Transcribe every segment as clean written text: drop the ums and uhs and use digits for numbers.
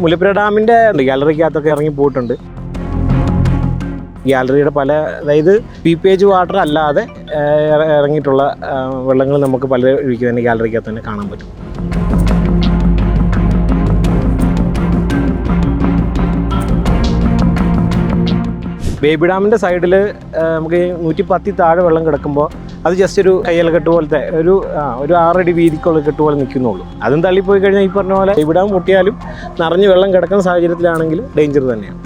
മുല്ലപ്പെര ഡാമിൻ്റെ ഗാലറിക്കകത്തൊക്കെ ഇറങ്ങി പോയിട്ടുണ്ട്. ഗാലറിയുടെ പല അതായത് പീപ്പേജ് വാട്ടർ അല്ലാതെ ഇറങ്ങിയിട്ടുള്ള വെള്ളങ്ങൾ നമുക്ക് പല ഒഴുക്കി തന്നെ ഗാലറിക്കകത്ത് തന്നെ കാണാൻ പറ്റും. ബേബി ഡാമിൻ്റെ സൈഡിൽ നമുക്ക് 110 താഴെ വെള്ളം കിടക്കുമ്പോൾ അത് ജസ്റ്റ് ഒരു കയ്യലക്കെട്ട് പോലത്തെ ഒരു 6 അടി വീതിക്കുള്ള കെട്ട് പോലെ നിൽക്കുന്നുള്ളൂ. അതും തള്ളിപ്പോയി കഴിഞ്ഞാൽ ഈ പറഞ്ഞ പോലെ ബേബി ഡാം പൊട്ടിയാലും നിറഞ്ഞ് വെള്ളം കിടക്കുന്ന സാഹചര്യത്തിലാണെങ്കിൽ ഡേഞ്ചർ തന്നെയാണ്.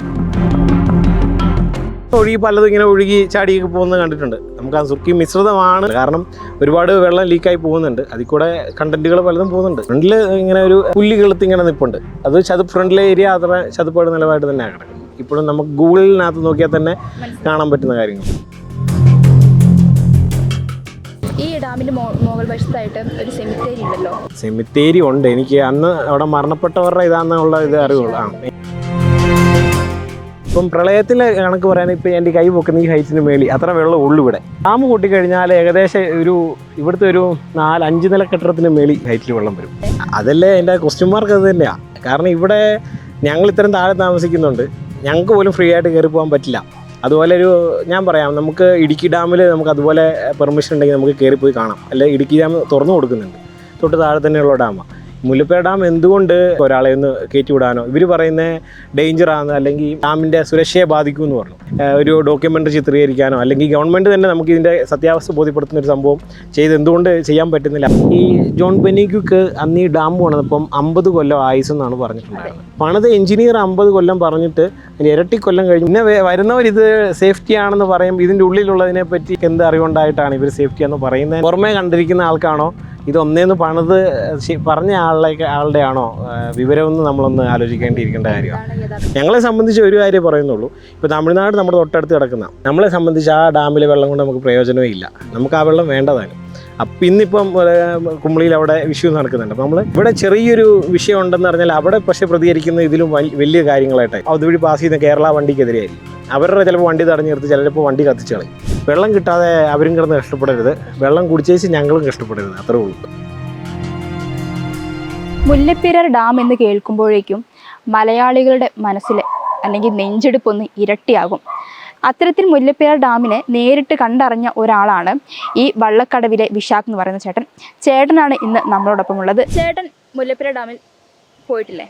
ഒഴുകി പലതും ഇങ്ങനെ ഒഴുകി ചാടിയൊക്കെ പോകുന്നത് കണ്ടിട്ടുണ്ട്. നമുക്ക് ആ സുർക്കി മിശ്രിതമാണ്, കാരണം ഒരുപാട് വെള്ളം ലീക്കായി പോകുന്നുണ്ട്. അതിൽ കൂടെ കണ്ടന്റുകൾ പലതും പോകുന്നുണ്ട്. ഫ്രണ്ടിൽ ഇങ്ങനെ ഒരു പുല്ല് കിളുത്ത് ഇങ്ങനെ നിൽപ്പുണ്ട്. അത് ഫ്രണ്ടിലെ ഏരിയ അത്ര ചതുപ്പാട് നിലവായിട്ട് തന്നെയാണ് കിടക്കുന്നത്. ഇപ്പോഴും നമുക്ക് ഗൂഗിളിനകത്ത് നോക്കിയാൽ തന്നെ കാണാൻ പറ്റുന്ന കാര്യങ്ങൾ. ഈ ഡാമിൻ്റെ മുകൾ വശത്തായിട്ട് ഒരു സെമിത്തേരി ഉണ്ടല്ലോ. സെമിത്തേരി ഉണ്ട്. എനിക്ക് അന്ന് അവിടെ മരണപ്പെട്ടവരുടെ ഇതാണെന്നുള്ള ഇത് അറിവുള്ളൂ. ഇപ്പം പ്രളയത്തിലെ കണക്ക് പറയാൻ ഇപ്പം എൻ്റെ കൈ പൊക്കുന്ന ഈ ഹൈറ്റിന് മേളി അത്ര വെള്ളം ഉള്ളു ഇവിടെ. ഡാം കൂട്ടിക്കഴിഞ്ഞാൽ ഏകദേശം ഇവിടുത്തെ ഒരു 4-5 നില കെട്ടിടത്തിന് മേളി ഹൈറ്റിൽ വെള്ളം വരും. അതല്ലേ എൻ്റെ ക്വസ്റ്റ്യൻ മാർക്ക് അത് തന്നെയാണ്. കാരണം ഇവിടെ ഞങ്ങൾ ഇത്രയും താഴെ താമസിക്കുന്നുണ്ട്. ഞങ്ങൾക്ക് പോലും ഫ്രീ ആയിട്ട് കയറി പോകാൻ പറ്റില്ല. അതുപോലെ ഞാൻ പറയാം, നമുക്ക് ഇടുക്കി ഡാമിൽ നമുക്ക് അതുപോലെ പെർമിഷൻ ഉണ്ടെങ്കിൽ നമുക്ക് കയറിപ്പോയി കാണാം. അല്ലെ ഇടുക്കി ഡാം തുറന്നു കൊടുക്കുന്നുണ്ട്, തൊട്ട് താഴെ തന്നെയുള്ള ഡാമാണ്. മുല്ലപ്പെര ഡാം എന്തുകൊണ്ട് ഒരാളെ ഒന്ന് കയറ്റി വിടാനോ, ഇവർ പറയുന്ന ഡേഞ്ചറാണ് അല്ലെങ്കിൽ ഡാമിൻ്റെ സുരക്ഷയെ ബാധിക്കുമെന്ന് പറഞ്ഞു ഒരു ഡോക്യുമെൻ്ററി ചിത്രീകരിക്കാനോ, അല്ലെങ്കിൽ ഗവൺമെൻറ് തന്നെ നമുക്ക് ഇതിൻ്റെ സത്യാവസ്ഥ ബോധ്യപ്പെടുത്തുന്ന ഒരു സംഭവം എന്തുകൊണ്ട് ചെയ്യാൻ പറ്റുന്നില്ല. ഈ ജോൺ ബെന്നിക്യുക്ക് അന്ന് ഈ ഡാം പണിതപ്പം 50 കൊല്ലം ആയുസെന്നാണ് പറഞ്ഞിട്ടുണ്ടായിരുന്നത്. പണിത് എഞ്ചിനീയർ 50 കൊല്ലം പറഞ്ഞിട്ട് ഇരട്ടി കൊല്ലം കഴിഞ്ഞു. പിന്നെ വരുന്നവർ ഇത് സേഫ്റ്റി ആണെന്ന് പറയും. ഇതിൻ്റെ ഉള്ളിലുള്ളതിനെ പറ്റി എന്ത് അറിവുണ്ടായിട്ടാണ് ഇവർ സേഫ്റ്റി എന്ന് പറയുന്നത്? പുറമേ കണ്ടിരിക്കുന്ന ആൾക്കാണോ ഇത് ഒന്നേന്ന് പണിത് പറഞ്ഞ ആളുടെ ആണോ വിവരമെന്ന് നമ്മളൊന്ന് ആലോചിക്കേണ്ടിയിരിക്കേണ്ട കാര്യമാണ്. ഞങ്ങളെ സംബന്ധിച്ച് ഒരു കാര്യം പറയുന്നുള്ളൂ. ഇപ്പോൾ തമിഴ്നാട് നമ്മുടെ തൊട്ടടുത്ത് കിടക്കുന്ന നമ്മളെ സംബന്ധിച്ച് ആ ഡാമിലെ വെള്ളം കൊണ്ട് നമുക്ക് പ്രയോജനമേ ഇല്ല. നമുക്ക് ആ വെള്ളം വേണ്ടതാണ്. അപ്പം ഇന്നിപ്പം കുമളിയിൽ അവിടെ വിഷു നടക്കുന്നുണ്ട്. അപ്പോൾ നമ്മൾ ഇവിടെ ചെറിയൊരു വിഷയം ഉണ്ടെന്ന് പറഞ്ഞാൽ അവിടെ പക്ഷേ പ്രതികരിക്കുന്ന ഇതിലും വലിയ കാര്യങ്ങളായിട്ട് അതുവഴി പാസ് ചെയ്യുന്ന കേരള വണ്ടിക്കെതിരെയായിരിക്കും. അവരുടെ ചിലപ്പോൾ വണ്ടി തടഞ്ഞു നിർത്തി, ചിലപ്പോൾ വണ്ടി കത്തിച്ച് കളയും. വെള്ളം കിട്ടാതെ അവരും കിടന്ന് കഷ്ടപ്പെടരുത്, വെള്ളം കുടിച്ചേച്ച് ഞങ്ങളും കഷ്ടപ്പെടരുത്, അത്രേ ഉള്ളൂ. മുല്ലപ്പെര ഡാം എന്ന് കേൾക്കുമ്പോഴേക്കും മലയാളികളുടെ മനസ്സിൽ അല്ലെങ്കിൽ നെഞ്ചെടുപ്പൊന്ന് ഇരട്ടിയാകും. അത്തരത്തിൽ മുല്ലപ്പെര ഡാമിനെ നേരിട്ട് കണ്ടറിഞ്ഞ ഒരാളാണ് ഈ വള്ളക്കടവിലെ വിശാഖ് എന്ന് പറയുന്ന ചേട്ടനാണ് ഇന്ന് നമ്മളോടൊപ്പം ഉള്ളത്. ചേട്ടൻ മുല്ലപ്പെര ഡാമിൽ പോയിട്ടില്ലേ?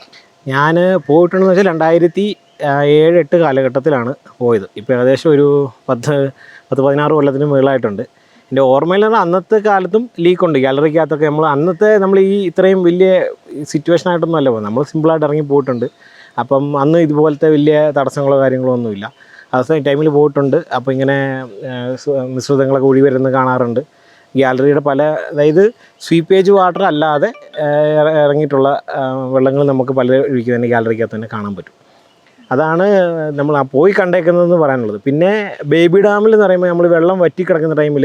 ഞാൻ പോയിട്ടുണ്ടെന്ന് വെച്ചാൽ 2007-8 കാലഘട്ടത്തിലാണ് പോയത്. ഇപ്പോൾ ഏകദേശം ഒരു 10-16 കൊല്ലത്തിന് മുകളിലായിട്ടുണ്ട്. എൻ്റെ ഓർമ്മയിൽ നിന്ന് അന്നത്തെ കാലത്തും ലീക്കുണ്ട് ഗാലറിക്കകത്തൊക്കെ. നമ്മൾ ഈ ഇത്രയും വലിയ സിറ്റുവേഷനായിട്ടൊന്നും അല്ല പോകുന്നത്. നമ്മൾ സിമ്പിളായിട്ട് ഇറങ്ങി പോയിട്ടുണ്ട്. അപ്പം അന്ന് ഇതുപോലത്തെ വലിയ തടസ്സങ്ങളോ കാര്യങ്ങളോ ഒന്നുമില്ല. അവസാന ടൈമിൽ പോയിട്ടുണ്ട്. അപ്പോൾ ഇങ്ങനെ മിശ്രിതങ്ങളൊക്കെ ഒഴി വരുന്നത് കാണാറുണ്ട്. ഗാലറിയുടെ പല അതായത് സ്വീപ്പേജ് വാട്ടർ അല്ലാതെ ഇറങ്ങിയിട്ടുള്ള വെള്ളങ്ങൾ നമുക്ക് പല ഒഴുക്കി തന്നെ ഗാലറിക്കകത്ത് തന്നെ കാണാൻ പറ്റും. അതാണ് നമ്മൾ പോയി കണ്ടേക്കുന്നതെന്ന് പറയാനുള്ളത്. പിന്നെ ബേബി ഡാമിൽ എന്ന് പറയുമ്പോൾ നമ്മൾ വെള്ളം വറ്റി കിടക്കുന്ന ടൈമിൽ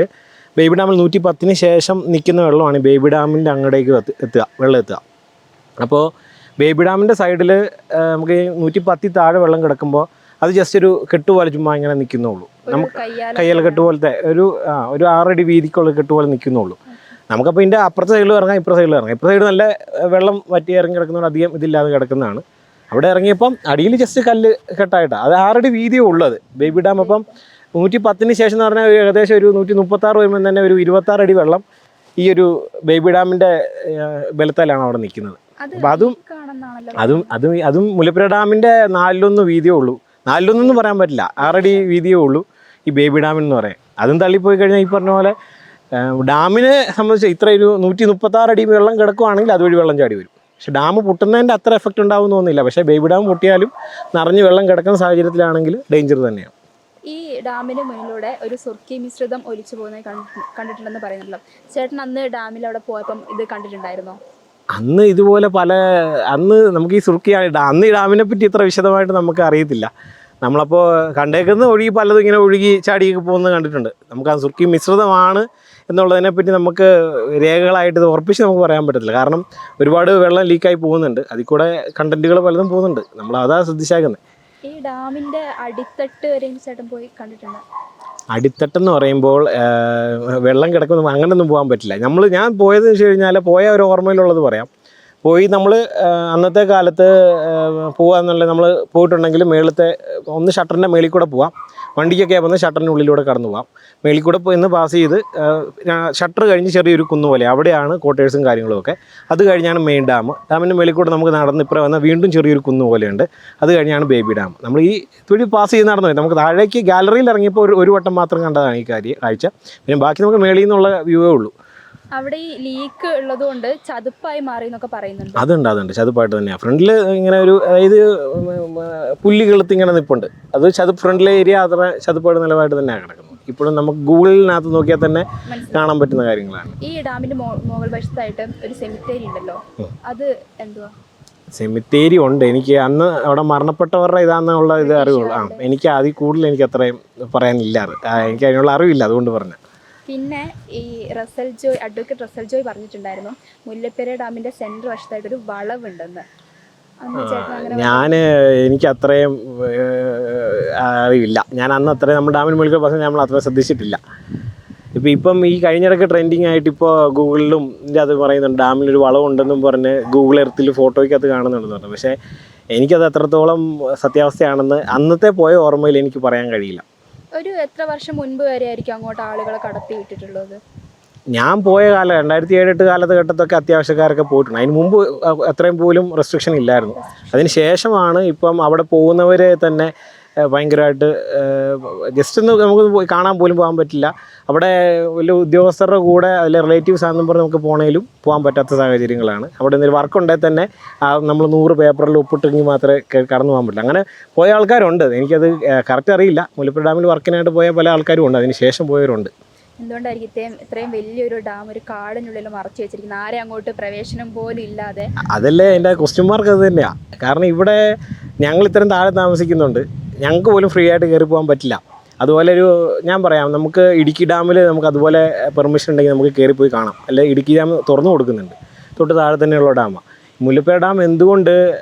ബേബി ഡാമിൽ 110 ശേഷം നിൽക്കുന്ന വെള്ളമാണ് ബേബി ഡാമിൻ്റെ അങ്ങടേക്ക് വെള്ളം എത്തുക. അപ്പോൾ ബേബി ഡാമിൻ്റെ സൈഡിൽ നമുക്ക് 110 താഴെ വെള്ളം കിടക്കുമ്പോൾ അത് ജസ്റ്റ് ഒരു കെട്ട് പോലെ ചുമ്മാ ഇങ്ങനെ നിൽക്കുന്നുള്ളൂ. നമുക്ക് കയ്യലക്കെട്ട് പോലത്തെ ഒരു 6 അടി വീതിക്കുള്ള കെട്ട് പോലെ നിൽക്കുന്നുള്ളൂ. നമുക്കപ്പോൾ ഇതിൻ്റെ അപ്പുറത്തെ സൈഡിൽ ഇറങ്ങാം, ഇപ്പുറത്തെ സൈഡിൽ ഇറങ്ങാം. ഇപ്പുറത്തെ സൈഡ് നല്ല വെള്ളം വറ്റി ഇറങ്ങി കിടക്കുന്നതുകൊണ്ട് അധികം ഇതില്ലാതെ കിടക്കുന്നതാണ്. അവിടെ ഇറങ്ങിയപ്പം അടിയിൽ ജസ്റ്റ് കല്ല് കെട്ടായിട്ടാണ്. അത് 6 അടി വീതിയേ ഉള്ളത് ബേബി ഡാം. അപ്പം 110 ശേഷം എന്ന് പറഞ്ഞാൽ ഏകദേശം ഒരു 136 വരുമ്പോൾ തന്നെ ഒരു 26 അടി വെള്ളം ഈ ഒരു ബേബി ഡാമിൻ്റെ ബലത്തിലാണ് അവിടെ നിൽക്കുന്നത്. അപ്പം അതും മുല്ലപ്പെര ഡാമിൻ്റെ 4-1 വീതിയേ ഉള്ളൂ. 4-1 പറയാൻ പറ്റില്ല, 6 അടി വീതിയേ ഉള്ളൂ ഈ ബേബി ഡാമിന് പറയാം. അതും തള്ളിപ്പോയി കഴിഞ്ഞാൽ ഈ പറഞ്ഞ പോലെ ഡാമിനെ സംബന്ധിച്ച് ഇത്ര ഒരു 136 അടി വെള്ളം കിടക്കുകയാണെങ്കിൽ അതുവഴി വെള്ളം ചാടി വരും. പക്ഷേ ഡാം പൊട്ടുന്നതിൻ്റെ അത്ര എഫക്റ്റ് ഉണ്ടാവുമെന്ന് തോന്നുന്നില്ല. പക്ഷേ ബേബി ഡാം പൊട്ടിയാലും നിറഞ്ഞ് വെള്ളം കിടക്കുന്ന സാഹചര്യത്തിലാണെങ്കിൽ ഡേഞ്ചർ തന്നെയാണ്. ഈ ഡാമിന് മുന്നിലൂടെ ഒരു സുർക്കി മിശ്രിതം ഒലിച്ചു പോകുന്നത് കണ്ടിട്ടുണ്ടെന്ന് പറയുന്നുണ്ടല്ലോ. ചേട്ടൻ അന്ന് ഡാമിൽ അവിടെ പോയപ്പം ഇത് കണ്ടിട്ടുണ്ടായിരുന്നോ? അന്ന് ഇതുപോലെ അന്ന് നമുക്ക് ഈ അന്ന് ഈ ഡാമിനെ പറ്റി ഇത്ര വിശദമായിട്ട് നമുക്ക് അറിയത്തില്ല. നമ്മളപ്പോൾ കണ്ടേക്കുന്ന ഒഴുകി പലതും ഇങ്ങനെ ഒഴുകി ചാടിയൊക്കെ പോകുന്നത് കണ്ടിട്ടുണ്ട്. നമുക്ക് ആ സുർക്കി മിശ്രിതമാണ് എന്നുള്ളതിനെപ്പറ്റി നമുക്ക് രേഖകളായിട്ട് ഇത് ഉറപ്പിച്ച് നമുക്ക് പറയാൻ പറ്റത്തില്ല. കാരണം ഒരുപാട് വെള്ളം ലീക്കായി പോകുന്നുണ്ട്, അതിൽ കൂടെ കണ്ടന്റുകൾ പലതും പോകുന്നുണ്ട്. നമ്മൾ അതാ ശ്രദ്ധിച്ചേക്കുന്നത്. ഈ ഡാമിൻ്റെ അടിത്തട്ട് വരെ ചേട്ടൻ പോയി കണ്ടിട്ടുണ്ട്? അടിത്തട്ടെന്ന് പറയുമ്പോൾ വെള്ളം കിടക്കുന്ന അങ്ങനെയൊന്നും പോകാൻ പറ്റില്ല. ഞാൻ പോയതെന്ന് വെച്ച് കഴിഞ്ഞാൽ പോയ ഒരു ഓർമ്മയിലുള്ളത് പറയാം. പോയി നമ്മൾ അന്നത്തെ കാലത്ത് പോകാന്നുള്ള നമ്മൾ പോയിട്ടുണ്ടെങ്കിൽ മേളത്തെ ഒന്ന് ഷട്ടറിൻ്റെ മേളിൽ കൂടെ പോവാം, വണ്ടിക്കൊക്കെ വന്ന് ഷട്ടറിൻ്റെ ഉള്ളിലൂടെ കടന്നു പോകാം. മേളിൽ കൂടെ പോയി പാസ് ചെയ്ത് ഷട്ടർ കഴിഞ്ഞ് ചെറിയൊരു കുന്നു പോലെ അവിടെയാണ് ക്വാർട്ടേഴ്സും കാര്യങ്ങളുമൊക്കെ. അത് കഴിഞ്ഞാണ് മെയിൻ ഡാം. ഡാമിൻ്റെ മേളിൽ കൂടെ നമുക്ക് നടന്ന് ഇപ്പുറം വന്നാൽ വീണ്ടും ചെറിയൊരു കുന്നു പോലെയുണ്ട്. അത് കഴിഞ്ഞാണ് ബേബി ഡാം. നമ്മൾ ഈ തുഴി പാസ് ചെയ്ത് നടന്നു പോയി. നമുക്ക് താഴേക്ക് ഗാലറിയിൽ ഇറങ്ങിയപ്പോൾ ഒരു വട്ടം മാത്രം കണ്ടതാണ് ഈ കാഴ്ച. പിന്നെ ബാക്കി നമുക്ക് മേളിൽ നിന്നുള്ള വ്യൂവേ ഉള്ളൂ. അവിടെ ഈ ലീക്ക് ഉള്ളതുകൊണ്ട് ചതുപ്പായി മാറി എന്നൊക്കെ പറയുന്നുണ്ട്. അതുണ്ട് ചതുപ്പായിട്ട് തന്നെയാണ്. ഫ്രണ്ടിൽ ഇങ്ങനെ ഒരു അതായത് പുല്ല് കിളുത്ത് ഇങ്ങനെ നിൽപ്പുണ്ട്. അത് ഫ്രണ്ടിലെ ഏരിയ അത്ര ചതുപ്പായിട്ട് നിലവായിട്ട് തന്നെയാണ് കിടക്കുന്നത്. ഇപ്പോഴും നമുക്ക് ഗൂഗിളിനകത്ത് നോക്കിയാൽ തന്നെ കാണാൻ പറ്റുന്ന കാര്യങ്ങളാണ്. ഈ ഡാമിന്റെ മുകൾ വശത്തായിട്ട് ഒരു സെമിത്തേരി ഉണ്ടല്ലോ, അത് എന്തുവാ? സെമിത്തേരി ഉണ്ട്. എനിക്ക് അന്ന് അവിടെ മരണപ്പെട്ടവരുടെ ഇതാണെന്നുള്ള ഇത് അറിവുള്ളൂ. എനിക്ക് അതിൽ കൂടുതൽ എനിക്ക് അത്രയും പറയാനില്ല. എനിക്ക് അതിനുള്ള അറിവില്ല, അതുകൊണ്ട് പറഞ്ഞു. പിന്നെ ഈ അഡ്വക്കേറ്റ് റസൽ ജോയ് പറഞ്ഞിട്ടുണ്ടായിരുന്നു മുല്ലപ്പെരിയാർ ഡാമിന്റെ സെൻട്രൽ വശത്തായിട്ടൊരു വളവുണ്ടെന്ന്. എനിക്ക് അത്രയും അറിവില്ല. ഞാൻ അന്ന് അത്രയും നമ്മൾ ഡാമിന് മുകളിൽ പറഞ്ഞാൽ നമ്മൾ അത്രയും ശ്രദ്ധിച്ചിട്ടില്ല. ഇപ്പം ഈ കഴിഞ്ഞിടയ്ക്ക് ട്രെൻഡിങ് ആയിട്ട് ഇപ്പോൾ ഗൂഗിളിലും അത് പറയുന്നുണ്ട്, ഡാമിലൊരു വളവുണ്ടെന്നും പറഞ്ഞ് ഗൂഗിൾ എർത്തിൽ ഫോട്ടോയ്ക്കകത്ത് കാണുന്നുണ്ടെന്ന് പറഞ്ഞു. പക്ഷേ എനിക്കത് എത്രത്തോളം സത്യാവസ്ഥയാണെന്ന് അന്നത്തെ പോയ ഓർമ്മയിൽ എനിക്ക് പറയാൻ കഴിയില്ല. ഒരു എത്ര വർഷം മുൻപ് വരെ ആയിരിക്കും അങ്ങോട്ട് ആളുകളെ കടത്തി വിട്ടിട്ടുള്ളത്? ഞാൻ പോയ കാലം 2007-8 കാലഘട്ടത്തൊക്കെ അത്യാവശ്യക്കാരൊക്കെ പോയിട്ടുണ്ട്. അതിന് മുമ്പ് അത്രയും പോലും റെസ്ട്രിക്ഷൻ ഇല്ലായിരുന്നു. അതിന് ശേഷമാണ് ഇപ്പം അവിടെ പോകുന്നവരെ തന്നെ ഭയങ്കരമായിട്ട് ജസ്റ്റ് ഒന്ന് നമുക്ക് പോയി കാണാൻ പോലും പോകാൻ പറ്റില്ല. അവിടെ വലിയ ഉദ്യോഗസ്ഥരുടെ കൂടെ അതിലെ റിലേറ്റീവ്സ് ആണെന്നും പറഞ്ഞ് നമുക്ക് പോകണേലും പോകാൻ പറ്റാത്ത സാഹചര്യങ്ങളാണ്. അവിടെ എന്തെങ്കിലും വർക്ക് ഉണ്ടെങ്കിൽ തന്നെ നമ്മൾ 100 പേപ്പറിൽ ഒപ്പിട്ടെങ്കിൽ മാത്രമേ കടന്നു പോകാൻ പറ്റില്ല. അങ്ങനെ പോയ ആൾക്കാരുണ്ട്. എനിക്കത് കറക്റ്റ് അറിയില്ല. മുല്ലപ്പെരിയാർ ഡാമിൽ വർക്കിനായിട്ട് പോയ പല ആൾക്കാരും ഉണ്ട്, അതിന് ശേഷം പോയവരുണ്ട്. എന്തുകൊണ്ടായിരിക്കും ഇത്രയും വലിയൊരു ഡാം ഒരു കാടിനുള്ളിൽ മറച്ചു വെച്ചിരിക്കുന്നത്, ആരെ അങ്ങോട്ട് പ്രവേശനം പോലും ഇല്ലാതെ? അതല്ലേ എൻ്റെ ക്വസ്റ്റ്യൻ മാർക്ക് അത് തന്നെയാണ്. കാരണം ഇവിടെ ഞങ്ങൾ ഇത്രയും താഴെ താമസിക്കുന്നുണ്ട്, ഞങ്ങൾക്ക് പോലും ഫ്രീ ആയിട്ട് കയറി പോകാൻ പറ്റില്ല. അതുപോലെ ഞാൻ പറയാം, നമുക്ക് ഇടുക്കി ഡാമിൽ നമുക്ക് അതുപോലെ പെർമിഷൻ ഉണ്ടെങ്കിൽ നമുക്ക് കയറിപ്പോയി കാണാം. അല്ലെ ഇടുക്കി ഡാം തുറന്നു കൊടുക്കുന്നുണ്ട്, തൊട്ട് താഴെ തന്നെയുള്ള ഡാമാണ്. മുല്ലപ്പെരിയാർ ഡാം എന്തുകൊണ്ട്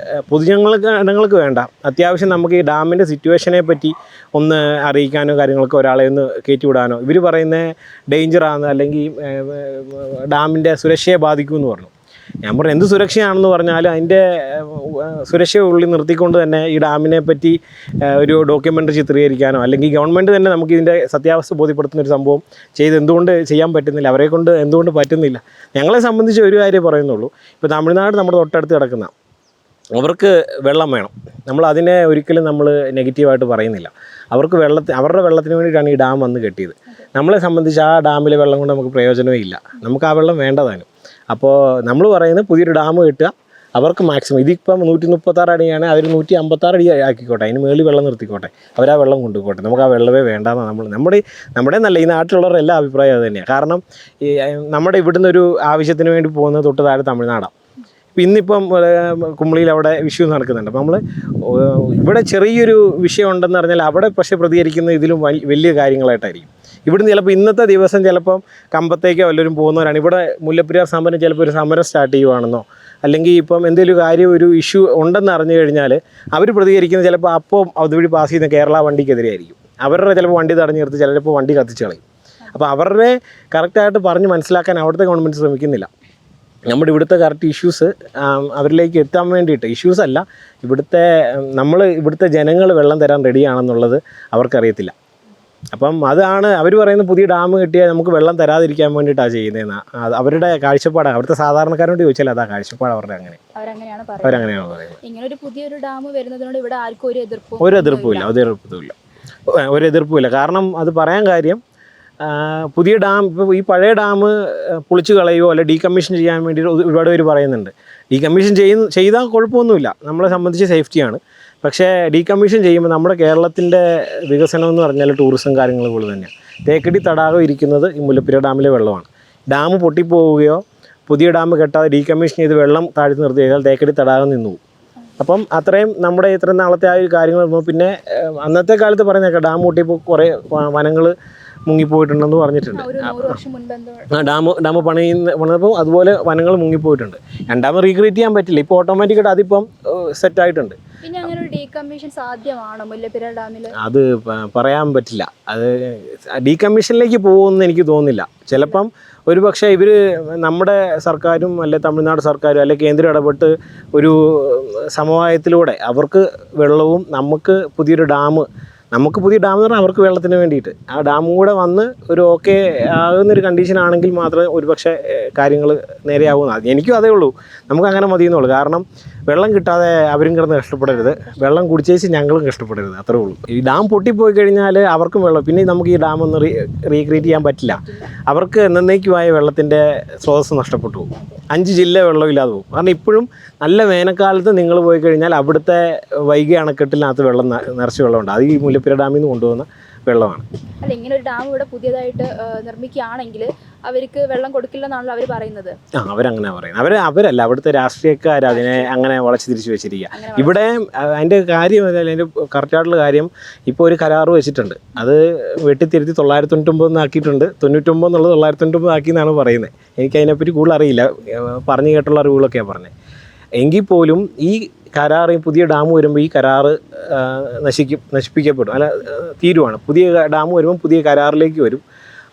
പൊതുജനങ്ങൾക്ക് വേണ്ട, അത്യാവശ്യം നമുക്ക് ഈ ഡാമിൻ്റെ സിറ്റുവേഷനെ പറ്റി ഒന്ന് അറിയിക്കാനോ കാര്യങ്ങളൊക്കെ ഒരാളെ ഒന്ന് കയറ്റി വിടാനോ, ഇവർ പറയുന്ന ഡേഞ്ചറാണ് അല്ലെങ്കിൽ ഡാമിൻ്റെ സുരക്ഷയെ ബാധിക്കുമെന്ന് പറഞ്ഞു. ഞാൻ പറഞ്ഞു എന്ത് സുരക്ഷയാണെന്ന് പറഞ്ഞാൽ അതിൻ്റെ സുരക്ഷ ഉള്ളിൽ നിർത്തിക്കൊണ്ട് തന്നെ ഈ ഡാമിനെ പറ്റി ഒരു ഡോക്യുമെൻ്ററി ചിത്രീകരിക്കാനോ അല്ലെങ്കിൽ ഗവൺമെൻറ് തന്നെ നമുക്ക് ഇതിൻ്റെ സത്യാവസ്ഥ ബോധ്യപ്പെടുത്തുന്ന ഒരു സംഭവം എന്തുകൊണ്ട് ചെയ്യാൻ പറ്റുന്നില്ല, അവരെ കൊണ്ട് എന്തുകൊണ്ട് പറ്റുന്നില്ല? ഞങ്ങളെ സംബന്ധിച്ച് ഒരു കാര്യം പറയുന്നുള്ളൂ. ഇപ്പോൾ തമിഴ്നാട് നമ്മുടെ തൊട്ടടുത്ത് കിടക്കുന്ന അവർക്ക് വെള്ളം വേണം. നമ്മൾ അതിനെ ഒരിക്കലും നമ്മൾ നെഗറ്റീവായിട്ട് പറയുന്നില്ല. അവർക്ക് അവരുടെ വെള്ളത്തിന് വേണ്ടിയിട്ടാണ് ഈ ഡാം വന്ന് കെട്ടിയത്. നമ്മളെ സംബന്ധിച്ച് ആ ഡാമിലെ വെള്ളം കൊണ്ട് നമുക്ക് പ്രയോജനമേ ഇല്ല, നമുക്ക് ആ വെള്ളം വേണ്ടതാണ്. അപ്പോൾ നമ്മൾ പറയുന്നത് പുതിയൊരു ഡാം കെട്ടുക, അവർക്ക് മാക്സിമം ഇതിപ്പം 136 അടിയാണ്, അവർ 156 അടി ആക്കിക്കോട്ടെ, അതിന് മേളിൽ വെള്ളം നിർത്തിക്കോട്ടെ, അവരാ വെള്ളം കൊണ്ടുപോട്ടെ, നമുക്ക് ആ വെള്ളമേ വേണ്ടാന്ന് നമ്മുടെ നല്ല ഈ നാട്ടിലുള്ളവരുടെ എല്ലാ അഭിപ്രായം അത് തന്നെയാണ്. കാരണം ഈ നമ്മുടെ ഇവിടുന്ന് ഒരു ആവശ്യത്തിന് വേണ്ടി പോകുന്നത് തൊട്ട് താഴെ തമിഴ്നാടാണ്. ഇന്നിപ്പം കുമളിയിൽ അവിടെ വിഷു നടക്കുന്നുണ്ട്. അപ്പോൾ നമ്മൾ ഇവിടെ ചെറിയൊരു വിഷയം ഉണ്ടെന്ന് പറഞ്ഞാൽ അവിടെ പക്ഷേ പ്രതികരിക്കുന്നത് ഇതിലും വലിയ കാര്യങ്ങളായിട്ടായിരിക്കും. ഇവിടുന്ന് ചിലപ്പോൾ ഇന്നത്തെ ദിവസം ചിലപ്പം കമ്പത്തേക്കോ വല്ലവരും പോകുന്നവരാണ്. ഇവിടെ മുല്ലപ്പെരിയാർ സമരം ചിലപ്പോൾ ഒരു സമരം സ്റ്റാർട്ട് ചെയ്യുവാണെന്നോ അല്ലെങ്കിൽ ഇപ്പം എന്തെങ്കിലും കാര്യം ഒരു ഇഷ്യൂ ഉണ്ടെന്ന് അറിഞ്ഞു കഴിഞ്ഞാൽ അവർ പ്രതികരിക്കുന്നത് ചിലപ്പോൾ അപ്പോൾ അതുവഴി പാസ് ചെയ്യുന്ന കേരള വണ്ടിക്കെതിരെയായിരിക്കും. അവരുടെ ചിലപ്പോൾ വണ്ടി തടഞ്ഞു നിർത്തി, ചിലപ്പോൾ വണ്ടി കത്തിച്ച് കളയും. അപ്പോൾ അവരുടെ കറക്റ്റായിട്ട് പറഞ്ഞ് മനസ്സിലാക്കാൻ അവിടുത്തെ ഗവൺമെൻറ് ശ്രമിക്കുന്നില്ല. നമ്മുടെ ഇവിടുത്തെ കറക്റ്റ് ഇഷ്യൂസ് അവരിലേക്ക് എത്താൻ വേണ്ടിയിട്ട്, ഇഷ്യൂസ് അല്ല, ഇവിടുത്തെ ജനങ്ങൾ വെള്ളം തരാൻ റെഡിയാണെന്നുള്ളത് അവർക്കറിയത്തില്ല. അപ്പം അതാണ് അവർ പറയുന്നത്, പുതിയ ഡാം കെട്ടിയാൽ നമുക്ക് വെള്ളം തരാതിരിക്കാൻ വേണ്ടിയിട്ടാണ് ചെയ്യുന്നതെന്ന്. അവരുടെ കാഴ്ചപ്പാടാണ്. അവിടുത്തെ സാധാരണക്കാരോട് ചോദിച്ചാൽ അതാ കാഴ്ചപ്പാട് അവരുടെ. അവരങ്ങനെയാണ് പറയുന്നത്. ഇങ്ങനെ ഒരു പുതിയൊരു ഡാം വരുന്നതിനോട് ഇവിടെ ആർക്കും ഒരു എതിർപ്പുമില്ല. കാരണം അത് പറയാൻ കാര്യം, പുതിയ ഡാം ഇപ്പോൾ ഈ പഴയ ഡാം പൊളിച്ച് കളയുകയോ അല്ലെ ഡീകമ്മീഷൻ ചെയ്യാൻ വേണ്ടി ഒരുപാട് പേര് പറയുന്നുണ്ട്. ഡീകമ്മീഷൻ ചെയ്താൽ കുഴപ്പമൊന്നുമില്ല, നമ്മളെ സംബന്ധിച്ച് സേഫ്റ്റിയാണ്. പക്ഷേ ഡീകമ്മീഷൻ ചെയ്യുമ്പോൾ നമ്മുടെ കേരളത്തിൻ്റെ വികസനം എന്ന് പറഞ്ഞാൽ ടൂറിസം കാര്യങ്ങൾ പോലെ തന്നെയാണ്. തേക്കടി തടാകം ഇരിക്കുന്നത് ഈ മുല്ലപ്പെരിയാർ ഡാമിലെ വെള്ളമാണ്. ഡാം പൊട്ടിപ്പോവുകയോ പുതിയ ഡാം കെട്ടാതെ ഡീകമ്മീഷൻ ചെയ്ത് വെള്ളം താഴ്ത്തി നിർത്തി കഴിഞ്ഞാൽ തേക്കടി തടാകം നിന്നു പോകും. അപ്പം അത്രയും നമ്മുടെ ഇത്രയും നാളത്തെ ആ ഒരു കാര്യങ്ങൾ. പിന്നെ അന്നത്തെ കാലത്ത് പറയുന്നേക്കാം ഡാം പൊട്ടിയപ്പോൾ കുറേ വനങ്ങൾ മുങ്ങിപ്പോയിട്ടുണ്ടെന്ന് പറഞ്ഞിട്ടുണ്ട്. ഡാം പണിതപ്പോൾ അതുപോലെ വനങ്ങൾ മുങ്ങിപ്പോയിട്ടുണ്ട്. രണ്ടാമത് റീക്രിയേറ്റ് ചെയ്യാൻ പറ്റില്ല. ഇപ്പോൾ ഓട്ടോമാറ്റിക്കായിട്ട് അതിപ്പം സെറ്റായിട്ടുണ്ട്. പിന്നെ അങ്ങനെ ഒരു ഡീകമ്മീഷൻ സാധ്യമാണോ മുല്ലപ്പെരിയാർ ഡാമിൽ? അത് പറയാൻ പറ്റില്ല. അത് ഡീകമ്മീഷനിലേക്ക് പോകുമെന്ന് എനിക്ക് തോന്നുന്നില്ല. ചിലപ്പം ഒരു പക്ഷേ ഇവർ നമ്മുടെ സർക്കാരും അല്ലെ തമിഴ്നാട് സർക്കാരും അല്ലെ കേന്ദ്രം ഇടപെട്ട് ഒരു സമവായത്തിലൂടെ അവർക്ക് വെള്ളവും നമുക്ക് പുതിയ ഡാം എന്ന് പറഞ്ഞാൽ അവർക്ക് വെള്ളത്തിന് വേണ്ടിയിട്ട് ആ ഡാമും കൂടെ വന്ന് ഒരു ഓക്കെ ആകുന്നൊരു കണ്ടീഷൻ ആണെങ്കിൽ മാത്രമേ ഒരു പക്ഷേ കാര്യങ്ങൾ നേരെയാവുമെന്ന്. എനിക്കും അതേ ഉള്ളൂ, നമുക്ക് അങ്ങനെ മതിയെന്നുള്ളൂ. കാരണം വെള്ളം കിട്ടാതെ അവരും കിടന്ന് കഷ്ടപ്പെടരുത്, വെള്ളം കുടിച്ചേച്ച് ഞങ്ങളും കഷ്ടപ്പെടരുത്, അത്രേ ഉള്ളൂ. ഈ ഡാം പൊട്ടിപ്പോയി കഴിഞ്ഞാൽ അവർക്കും വെള്ളം, പിന്നെ നമുക്ക് ഈ ഡാം ഒന്ന് റീക്രിയേറ്റ് ചെയ്യാൻ പറ്റില്ല. അവർക്ക് എന്നേക്കുമായ വെള്ളത്തിൻ്റെ സ്രോതസ്സ് നഷ്ടപ്പെട്ടു പോകും. 5 ജില്ല വെള്ളമില്ലാതെ പോകും. കാരണം ഇപ്പോഴും നല്ല വേനൽക്കാലത്ത് നിങ്ങൾ പോയി കഴിഞ്ഞാൽ അവിടുത്തെ വൈഗ അണക്കെട്ടിനകത്ത് വെള്ളം നിറച്ച് വെള്ളമുണ്ട്. അത് ഈ മുല്ലപ്പെരിയാർ ഡാമിൽ നിന്ന് കൊണ്ടുപോകുന്ന വെള്ളമാണ്. അല്ല, ഇങ്ങനെ ഒരു ഡാം ഇവിടെ പുതിയതായിട്ട് നിർമ്മിക്കുകയാണെങ്കിൽ അവർക്ക് വെള്ളം കൊടുക്കില്ലെന്നാണല്ലോ അവർ പറയുന്നത്. അവരങ്ങനെ പറയുന്നത്. അവരല്ല, അവിടുത്തെ രാഷ്ട്രീയക്കാർ അതിനെ അങ്ങനെ വളച്ച് തിരിച്ചു വെച്ചിരിക്കുക. ഇവിടെ അതിൻ്റെ കാര്യം, അതിൻ്റെ കറക്റ്റായിട്ടുള്ള കാര്യം, ഇപ്പോൾ ഒരു കരാറ് വെച്ചിട്ടുണ്ട്. അത് വെട്ടിത്തിരുത്തി 999 ആക്കിയിട്ടുണ്ട്. 99 എന്നുള്ളത് 999 ആക്കി എന്നാണ് പറയുന്നത്. എനിക്കതിനെപ്പറ്റി കൂടുതൽ അറിയില്ല, പറഞ്ഞു കേട്ടുള്ള അറിവുകളൊക്കെയാണ് പറഞ്ഞത്. എങ്കിൽ പോലും ഈ കരാറ്, പുതിയ ഡാം വരുമ്പോൾ ഈ കരാറ് നശിപ്പിക്കപ്പെടും, അല്ല തീരുവാണ്. പുതിയ ഡാം വരുമ്പോൾ പുതിയ കരാറിലേക്ക് വരും.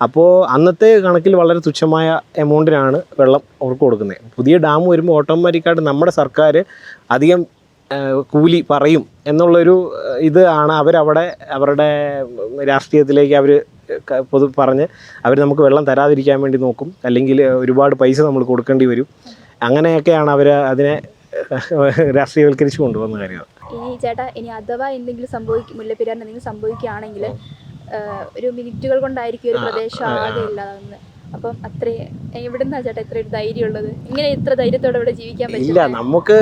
അപ്പോൾ അന്നത്തെ കണക്കിൽ വളരെ തുച്ഛമായ എമൗണ്ടിനാണ് വെള്ളം അവർക്ക് കൊടുക്കുന്നത്. പുതിയ ഡാം വരുമ്പോൾ ഓട്ടോമാറ്റിക്കായിട്ട് നമ്മുടെ സർക്കാർ അധികം കൂലി പറയും എന്നുള്ളൊരു ഇത് ആണ് അവരവിടെ അവരുടെ രാഷ്ട്രീയത്തിലേക്ക് അവർ പറഞ്ഞ് അവർ നമുക്ക് വെള്ളം തരാതിരിക്കാൻ വേണ്ടി നോക്കും. അല്ലെങ്കിൽ ഒരുപാട് പൈസ നമ്മൾ കൊടുക്കേണ്ടി വരും. അങ്ങനെയൊക്കെയാണ് അവർ അതിനെ രാഷ്ട്രീയവൽക്കരിച്ച് കൊണ്ടുവന്ന കാര്യമാണ്. ഇനി ചേട്ടാ, ഇനി അഥവാ എന്തെങ്കിലും മുല്ലപ്പെരിയാറിന് എന്തെങ്കിലും സംഭവിക്കുകയാണെങ്കിൽ ഒരു മിനിറ്റുകൾ കൊണ്ടായിരിക്കും ഒരു പ്രദേശം ആകെ ഇല്ലാതാകുന്നത്. അപ്പം എവിടുന്നാ ചേട്ടാ ഇത്ര ഒരു ധൈര്യമുള്ളത്? ഇങ്ങനെ ഇത്ര ധൈര്യത്തോടെ ഇവിടെ ജീവിക്കാൻ പറ്റില്ല. നമുക്ക്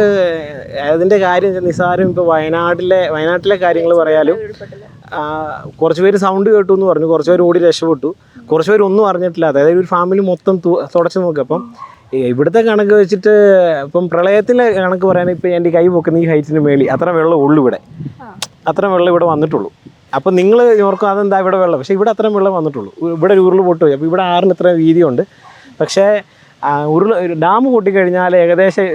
അതിൻ്റെ കാര്യം നിസ്സാരം. ഇപ്പോൾ വയനാട്ടിലെ കാര്യങ്ങൾ പറയാലും കുറച്ച് പേര് സൗണ്ട് കേട്ടു എന്ന് പറഞ്ഞു, കുറച്ച് പേര് ഓടി രക്ഷപ്പെട്ടു, കുറച്ച് പേര് ഒന്നും അറിഞ്ഞിട്ടില്ല. അതായത് ഒരു ഫാമിലി മൊത്തം തുടച്ച് നോക്കി. അപ്പം ഇവിടുത്തെ കണക്ക് വെച്ചിട്ട് ഇപ്പം പ്രളയത്തിലെ കണക്ക് പറയാൻ ഇപ്പം എൻ്റെ കൈ പൊക്കുന്ന ഈ ഹൈറ്റിന് മേളിൽ അത്ര വെള്ളം ഉള്ളൂ. അത്ര വെള്ളം ഇവിടെ വന്നിട്ടുള്ളൂ. അപ്പം നിങ്ങൾ ഓർക്കും അതെന്താ ഇവിടെ വെള്ളം, പക്ഷേ ഇവിടെ അത്രയും വെള്ളം വന്നിട്ടുള്ളൂ. ഇവിടെ ഒരു ഉരുൾ പൊട്ടുപോയി. അപ്പോൾ ഇവിടെ 6-ന് ഇത്ര വീതിയുണ്ട്. പക്ഷേ ഡാം പൊട്ടിക്കഴിഞ്ഞാൽ ഏകദേശം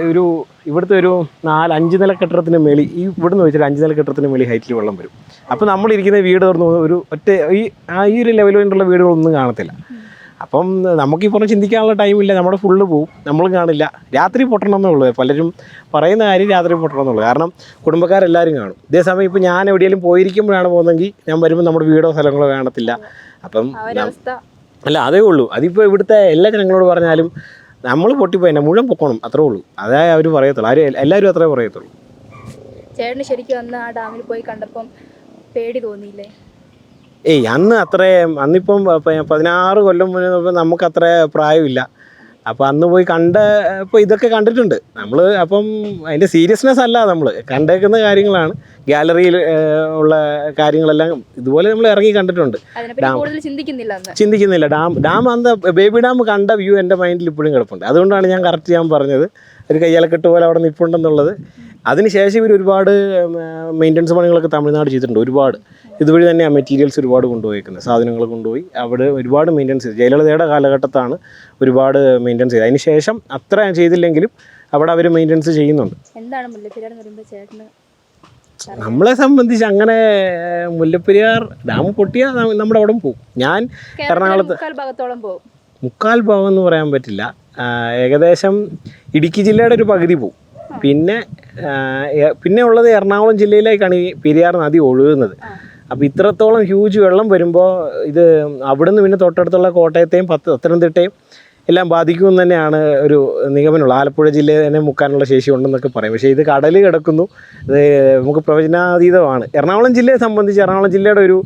ഇവിടുത്തെ ഒരു 4-5 നില കെട്ടിടത്തിന് മേളിൽ, ഇവിടുന്ന് വെച്ചിട്ട് 5 നില കെട്ടിടത്തിന് മേളിൽ ഹൈറ്റിൽ വെള്ളം വരും. അപ്പോൾ നമ്മളിരിക്കുന്ന വീട് തുറന്നു ഒരു ഈ ഒരു ലെവലിലുള്ള വീടുകളൊന്നും കാണത്തില്ല. അപ്പം നമുക്ക് ഈ പറഞ്ഞ് ചിന്തിക്കാനുള്ള ടൈമില്ല, നമ്മുടെ ഫുള്ള് പോവും, നമ്മളും കാണില്ല. രാത്രി പൊട്ടണമെന്നുള്ളൂ, പലരും പറയുന്ന കാര്യം രാത്രി പൊട്ടണമെന്നുള്ളൂ. കാരണം കുടുംബക്കാരെല്ലാവരും കാണും. ഇതേസമയം ഇപ്പോൾ ഞാൻ എവിടെയെങ്കിലും പോയിരിക്കുമ്പോഴാണ് പോകുന്നതെങ്കിൽ ഞാൻ വരുമ്പോൾ നമ്മുടെ വീടോ സ്ഥലങ്ങളോ കാണത്തില്ല. അപ്പം അല്ല, അതേ ഉള്ളൂ. അതിപ്പോൾ ഇവിടുത്തെ എല്ലാ ജനങ്ങളോട് പറഞ്ഞാലും നമ്മൾ പൊട്ടിപ്പോയി തന്നെ മുഴുവൻ പൊക്കണം, അത്രേ ഉള്ളൂ. അതേ അവർ പറയത്തുള്ളൂ. എല്ലാവരും അത്രേ പറയത്തുള്ളൂ. ചേട്ടന് ശരിക്കും അന്ന് ആ ഡാമിൽ പോയി കണ്ടപ്പം പേടി തോന്നിയില്ലേ? അന്നിപ്പം 16 കൊല്ലം മുന്നേ നമുക്ക് അത്ര പ്രായമില്ല. അപ്പോൾ അന്ന് പോയി ഇപ്പോൾ ഇതൊക്കെ കണ്ടിട്ടുണ്ട് നമ്മൾ. അപ്പം അതിൻ്റെ സീരിയസ്നെസ് അല്ല നമ്മൾ കണ്ടേക്കുന്ന കാര്യങ്ങളാണ്. ഗാലറിയിൽ ഉള്ള കാര്യങ്ങളെല്ലാം ഇതുപോലെ നമ്മൾ ഇറങ്ങി കണ്ടിട്ടുണ്ട്. ചിന്തിക്കുന്നില്ല. ഡാം അന്ന് ബേബി ഡാം കണ്ട വ്യൂ എൻ്റെ മൈൻഡിൽ ഇപ്പോഴും കിടപ്പുണ്ട്. അതുകൊണ്ടാണ് ഞാൻ കറക്റ്റ് ഞാൻ പറഞ്ഞത് ഒരു കയ്യാലക്കെട്ട് പോലെ അവിടെ നിൽപ്പുണ്ടെന്നുള്ളത്. അതിനുശേഷം ഇവർ ഒരുപാട് മെയിൻ്റനൻസ് പണികളൊക്കെ തമിഴ്നാട് ചെയ്തിട്ടുണ്ട്. ഒരുപാട് ഇതുവഴി തന്നെ ആ മെറ്റീരിയൽസ് ഒരുപാട് കൊണ്ടുപോയിരിക്കുന്നത്, സാധനങ്ങൾ കൊണ്ടുപോയി അവിടെ ഒരുപാട് മെയിൻ്റനൻസ് ചെയ്തു. ജയലളിതയുടെ കാലഘട്ടത്താണ് ഒരുപാട് മെയിൻ്റനൻസ് ചെയ്തത്. അതിന് ശേഷം അത്ര ചെയ്തില്ലെങ്കിലും അവിടെ അവർ മെയിൻ്റനൻസ് ചെയ്യുന്നുണ്ട്. എന്താണ് മുല്ലപ്പെരിയാർ എന്ന് പറയുമ്പോൾ ചേട്ടന്? നമ്മളെ സംബന്ധിച്ച് അങ്ങനെ മുല്ലപ്പെരിയാർ ഡാം പൊട്ടിയാൽ നമ്മുടെ അവിടെ പോകും. ഞാൻ എറണാകുളത്ത് 3/4 ഭാഗം എന്ന് പറയാൻ പറ്റില്ല, ഏകദേശം ഇടുക്കി ജില്ലയുടെ ഒരു പകുതി പോകും. പിന്നെ ഉള്ളത് എറണാകുളം ജില്ലയിലേക്കാണ് ഈ പെരിയാർ നദി ഒഴുകുന്നത്. അപ്പോൾ ഇത്രത്തോളം ഹ്യൂജ് വെള്ളം വരുമ്പോൾ ഇത് അവിടുന്ന് പിന്നെ തൊട്ടടുത്തുള്ള കോട്ടയത്തെയും പത്തനംതിട്ടയും എല്ലാം ബാധിക്കുമെന്ന് തന്നെയാണ് ഒരു നിഗമനമുള്ളത്. ആലപ്പുഴ ജില്ലയെ തന്നെ മുക്കാനുള്ള ശേഷി ഉണ്ടെന്നൊക്കെ പറയും. പക്ഷേ ഇത് കടൽ കിടക്കുന്നു, ഇത് നമുക്ക് പ്രവചനാതീതമാണ്. എറണാകുളം ജില്ലയെ സംബന്ധിച്ച് എറണാകുളം ജില്ലയുടെ ഒരു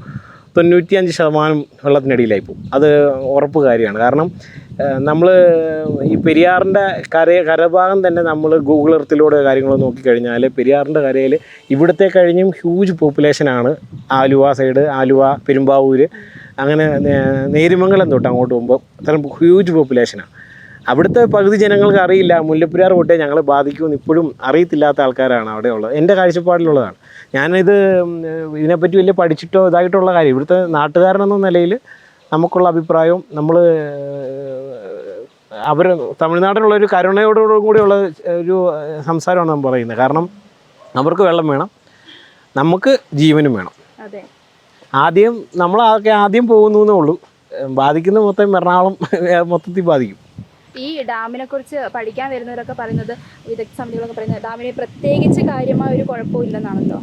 95% വെള്ളത്തിനടിയിലായി പോകും. അത് ഉറപ്പ് കാര്യമാണ്. കാരണം നമ്മൾ ഈ പെരിയാറിൻ്റെ കരഭാഗം തന്നെ നമ്മൾ ഗൂഗിൾ എർത്തിലൂടെ കാര്യങ്ങൾ നോക്കിക്കഴിഞ്ഞാൽ പെരിയാറിൻ്റെ കരയിൽ ഇവിടുത്തെ കഴിഞ്ഞും ഹ്യൂജ് പോപ്പുലേഷനാണ്. ആലുവ സൈഡ്, ആലുവ, പെരുമ്പാവൂർ, അങ്ങനെ നേരിമംഗലം തൊട്ട് അങ്ങോട്ട് പോകുമ്പോൾ അത്തരം ഹ്യൂജ് പോപ്പുലേഷനാണ്. അവിടുത്തെ പകുതി ജനങ്ങൾക്ക് അറിയില്ല മുല്ലപ്പെരിയാർ പൊട്ടിയാൽ ഞങ്ങളെ ബാധിക്കുമെന്ന് ഇപ്പോഴും അറിയത്തില്ലാത്ത ആൾക്കാരാണ് അവിടെ ഉള്ളത്. എൻ്റെ കാഴ്ചപ്പാടിലുള്ളതാണ്. ഇതിനെപ്പറ്റി വലിയ പഠിച്ചിട്ടോ ഇതായിട്ടുള്ള കാര്യം, ഇവിടുത്തെ നാട്ടുകാരനെന്ന നിലയിൽ നമുക്കുള്ള അഭിപ്രായവും അവർ തമിഴ്നാട്ടിലുള്ള ഒരു കരുണയോടുകൂടിയുള്ള ഒരു സംസാരമാണ് നാം പറയുന്നത്. കാരണം അവർക്ക് വെള്ളം വേണം, നമുക്ക് ജീവനും വേണം. അതെ. ആദ്യം പോകുന്നു എന്നേ ഉള്ളൂ. ബാധിക്കുന്ന മൊത്തം എറണാകുളം മൊത്തത്തിൽ ബാധിക്കും. ഈ ഡാമിനെ കുറിച്ച് പഠിക്കാൻ വരുന്നവരൊക്കെ പറയുന്നത്, വിദഗ്ധ സമിതികളൊക്കെ പറയുന്നത് ഡാമിന് പ്രത്യേകിച്ച് കാര്യമായ ഒരു കുഴപ്പമില്ലെന്നാണല്ലോ.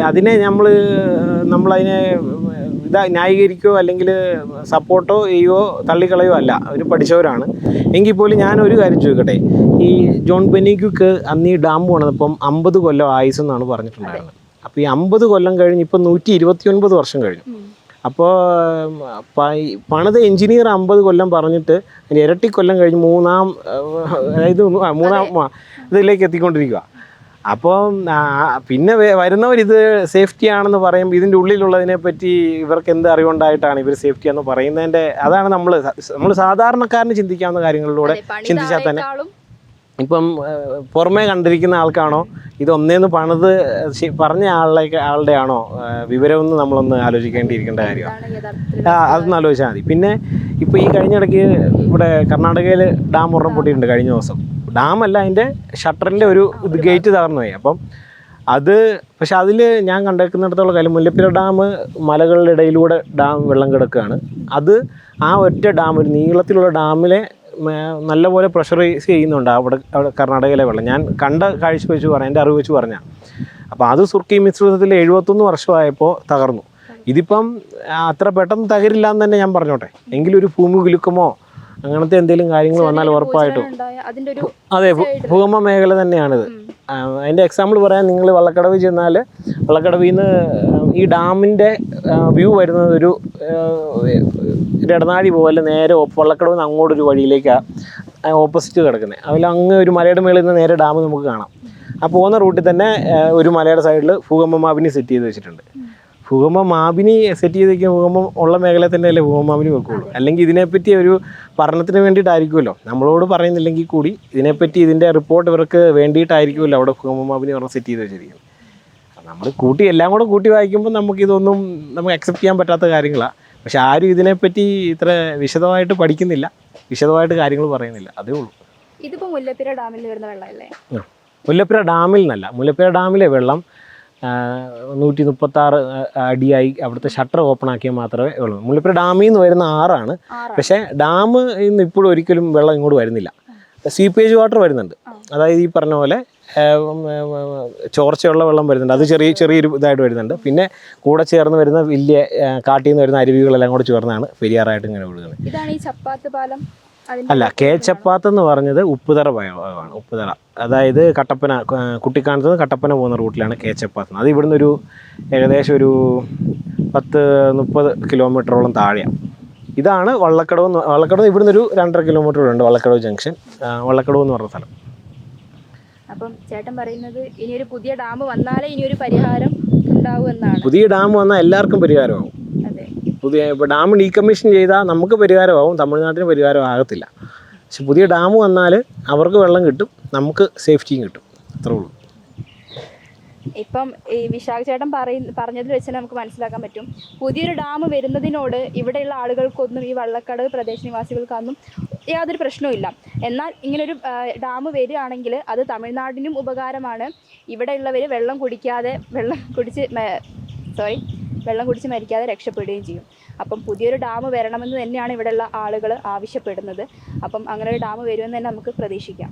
അതിനെ നമ്മളതിനെ ന്യായീകരിക്കുകയോ അല്ലെങ്കിൽ സപ്പോർട്ടോ ചെയ്യുകയോ തള്ളിക്കളയോ അല്ല. അവർ പഠിച്ചവരാണ്. എങ്കിൽ പോലും ഞാനൊരു കാര്യം ചോദിക്കട്ടെ, ഈ ജോൺ ബെന്നിക്യുക്ക് അന്ന് ഈ ഡാം പണിതപ്പം 50 കൊല്ലം ആയുസ് എന്നാണ് പറഞ്ഞിട്ടുണ്ടായിരുന്നത്. അപ്പോൾ ഈ 50 കൊല്ലം കഴിഞ്ഞ് ഇപ്പം 129 വർഷം കഴിഞ്ഞു. അപ്പോൾ പണിത എഞ്ചിനീയർ 50 കൊല്ലം പറഞ്ഞിട്ട് അതിന് ഇരട്ടി കൊല്ലം കഴിഞ്ഞ് മൂന്നാം ഇതിലേക്ക് എത്തിക്കൊണ്ടിരിക്കുക. അപ്പോൾ പിന്നെ വരുന്നവരിത് സേഫ്റ്റി ആണെന്ന് പറയുമ്പോൾ ഇതിൻ്റെ ഉള്ളിലുള്ളതിനെ പറ്റി ഇവർക്ക് എന്ത് അറിവുണ്ടായിട്ടാണ് ഇവർ സേഫ്റ്റി എന്ന് പറയുന്നതിൻ്റെ അതാണ് നമ്മൾ സാധാരണക്കാരന് ചിന്തിക്കാവുന്ന കാര്യങ്ങളിലൂടെ ചിന്തിച്ചാൽ തന്നെ ഇപ്പം പുറമേ കണ്ടിരിക്കുന്ന ആൾക്കാണോ ഇതൊന്നേന്ന് പണിത് പറഞ്ഞ ആളുടെ ആണോ വിവരമെന്ന് നമ്മളൊന്ന് ആലോചിക്കേണ്ടിയിരിക്കേണ്ട കാര്യമാണ്. അതൊന്ന് ആലോചിച്ചാൽ മതി. പിന്നെ ഇപ്പോൾ ഈ കഴിഞ്ഞിടയ്ക്ക് ഇവിടെ കർണാടകയിൽ ഡാം ഒരെണ്ണം പൊട്ടിയിട്ടുണ്ട് കഴിഞ്ഞ ദിവസം. ഡാമല്ല, അതിൻ്റെ ഷട്ടറിൻ്റെ ഒരു ഗേറ്റ് തകർന്നു പോയി. അപ്പം പക്ഷെ അതിൽ ഞാൻ കണ്ടേക്കുന്നിടത്തോളം കാര്യം മുല്ലപ്പെരിയാർ ഡാം മലകളുടെ ഇടയിലൂടെ വെള്ളം കിടക്കുകയാണ്. ആ ഒറ്റ ഡാം, ഒരു നീളത്തിലുള്ള ഡാമിലെ നല്ലപോലെ പ്രഷറൈസ് ചെയ്യുന്നുണ്ട് അവിടെ കർണാടകയിലെ വെള്ളം. ഞാൻ കണ്ട കാഴ്ച വെച്ച് പറഞ്ഞാൽ, എൻ്റെ അറിവ് വെച്ച് പറഞ്ഞാൽ. അപ്പോൾ അത് സുർക്കി മിശ്രിതത്തിൽ 71 വർഷമായപ്പോൾ തകർന്നു. ഇതിപ്പം അത്ര പെട്ടെന്ന് തകരില്ല എന്ന് തന്നെ ഞാൻ പറഞ്ഞോട്ടെ. എങ്കിലും ഒരു ഭൂമി കുലുക്കമോ അങ്ങനത്തെ എന്തെങ്കിലും കാര്യങ്ങൾ വന്നാൽ ഉറപ്പായിട്ടും അതെ, ഭൂകമ്പ മേഖല തന്നെയാണിത്. അതിൻ്റെ എക്സാമ്പിൾ പറയാൻ, നിങ്ങൾ വള്ളക്കടവ് ചെന്നാൽ വള്ളക്കടവിൽ നിന്ന് ഈ ഡാമിൻ്റെ വ്യൂ വരുന്നത് ഒരു ഇടനാഴി പോലെ നേരെ വള്ളക്കടവിൽ നിന്ന് അങ്ങോട്ടൊരു വഴിയിലേക്കാണ് ഓപ്പോസിറ്റ് കിടക്കുന്നത്. അതിൽ അങ്ങ് ഒരു മലയുടെ മേളിൽ നിന്ന് നേരെ ഡാം നമുക്ക് കാണാം. ആ പോകുന്ന റൂട്ടിൽ തന്നെ ഒരു മലയുടെ സൈഡിൽ ഭൂകമ്പ മാപിനി സെറ്റ് ചെയ്ത് വെച്ചിട്ടുണ്ട്. ഭൂകമ്പ മാപിനി സെറ്റ് ചെയ്ത് വയ്ക്കുന്ന ഭൂകമ്പം ഉള്ള മേഖലയിൽ തന്നെ അല്ലേ ഭൂകമ്പ മാപിനി വെക്കുള്ളൂ. അല്ലെങ്കിൽ ഇതിനെപ്പറ്റി ഒരു പഠനത്തിന് വേണ്ടിയിട്ടായിരിക്കുമല്ലോ, നമ്മളോട് പറയുന്നില്ലെങ്കിൽ കൂടി ഇതിനെപ്പറ്റി ഇതിൻ്റെ റിപ്പോർട്ട് ഇവർക്ക് വേണ്ടിയിട്ടായിരിക്കുമല്ലോ അവിടെ ഭൂകമ്പ മാപിനി പറഞ്ഞ് സെറ്റ് ചെയ്ത് വെച്ചിരിക്കുന്നത്. നമ്മൾ എല്ലാം കൂടെ കൂട്ടി വായിക്കുമ്പോൾ നമുക്ക് അക്സെപ്റ്റ് ചെയ്യാൻ പറ്റാത്ത കാര്യങ്ങളാണ്. പക്ഷെ ആരും ഇതിനെപ്പറ്റി ഇത്ര വിശദമായിട്ട് പഠിക്കുന്നില്ല, വിശദമായിട്ട് കാര്യങ്ങൾ പറയുന്നില്ല. അതേ ഉള്ളൂ. ഇതിപ്പോൾ മുല്ലപ്പെരിയാർ ഡാമിൽ വരുന്ന വെള്ളമല്ലേ? മുല്ലപ്പെരിയാർ ഡാമിൽ നിന്നല്ല, മുല്ലപ്പെരിയാർ ഡാമിലെ വെള്ളം 136 അടിയായി അവിടുത്തെ ഷട്ടർ ഓപ്പൺ ആക്കിയാൽ മാത്രമേ ഉള്ളൂ. മുല്ലപ്പെരിയാർ ഡാമിൽ നിന്ന് വരുന്ന ആറാണ്. പക്ഷേ ഡാമിൽ നിന്ന് ഇപ്പോഴും ഒരിക്കലും വെള്ളം ഇങ്ങോട്ട് വരുന്നില്ല. സ്വീപ്പേജ് വാട്ടർ വരുന്നുണ്ട്. അതായത് ഈ പറഞ്ഞ പോലെ ചോർച്ചയുള്ള വെള്ളം വരുന്നുണ്ട്. അത് ചെറിയൊരു ഇതായിട്ട് വരുന്നുണ്ട്. പിന്നെ കൂടെ ചേർന്ന് വരുന്ന വലിയ കാട്ടിൽ നിന്ന് വരുന്ന അരുവികളെല്ലാം കൂടെ ചേർന്നാണ് പെരിയാറായിട്ട് ഇങ്ങനെ ഒഴുകുന്നത്. ഇതാണ് ഈ ചപ്പാത്ത് പാലം അല്ല, കേച്ചപ്പാത്ത് എന്ന് പറഞ്ഞത് ഉപ്പുതറ ഭാഗമാണ്. ഉപ്പുതറ അതായത് കട്ടപ്പന, കുട്ടിക്കാനത്ത് നിന്ന് കട്ടപ്പന പോകുന്ന റൂട്ടിലാണ് കേച്ചപ്പാത്ത്. അത് ഇവിടുന്ന് ഒരു ഏകദേശം ഒരു 10-30 കിലോമീറ്ററോളം താഴെയാണ്. ഇതാണ് വള്ളക്കടവ് ഇവിടുന്ന് ഒരു 2.5 കിലോമീറ്റർ ഉണ്ട് വള്ളക്കടവ് ജംഗ്ഷൻ, വള്ളക്കടവ് എന്ന് പറഞ്ഞ സ്ഥലം. അപ്പം ചേട്ടൻ പറയുന്നത് ഇനിയൊരു പുതിയ ഡാം വന്നാലേ ഇനിയൊരു പരിഹാരം ഉണ്ടാവുമെന്നാണ്. പുതിയ ഡാം വന്നാൽ എല്ലാവർക്കും പരിഹാരമാകും. ഇപ്പോൾ ഡാം ഡീകമ്മീഷൻ ചെയ്താൽ നമുക്ക് പരിഹാരമാകും, തമിഴ്നാട്ടിന് പരിഹാരമാകത്തില്ല. പക്ഷെ പുതിയ ഡാം വന്നാൽ അവർക്ക് വെള്ളം കിട്ടും, നമുക്ക് സേഫ്റ്റിയും കിട്ടും. അത്രേ ഉള്ളൂ. ഇപ്പം ഈ വിശാഖ ചേട്ടൻ പറഞ്ഞതിൽ വെച്ച് നമുക്ക് മനസ്സിലാക്കാൻ പറ്റും, പുതിയൊരു ഡാം വരുന്നതിനോട് ഇവിടെയുള്ള ആളുകൾക്കൊന്നും, ഈ വള്ളക്കടവ് പ്രദേശനിവാസികൾക്കൊന്നും യാതൊരു പ്രശ്നവുമില്ല. എന്നാൽ ഇങ്ങനൊരു ഡാം വരികയാണെങ്കിൽ അത് തമിഴ്നാടിനും ഉപകാരമാണ്. ഇവിടെയുള്ളവർ വെള്ളം കുടിച്ച് മരിക്കാതെ രക്ഷപ്പെടുകയും ചെയ്യും. അപ്പം പുതിയൊരു ഡാം വരണമെന്ന് തന്നെയാണ് ഇവിടെയുള്ള ആളുകൾ ആവശ്യപ്പെടുന്നത്. അപ്പം അങ്ങനെ ഒരു ഡാം വരുമെന്ന് തന്നെ നമുക്ക് പ്രതീക്ഷിക്കാം.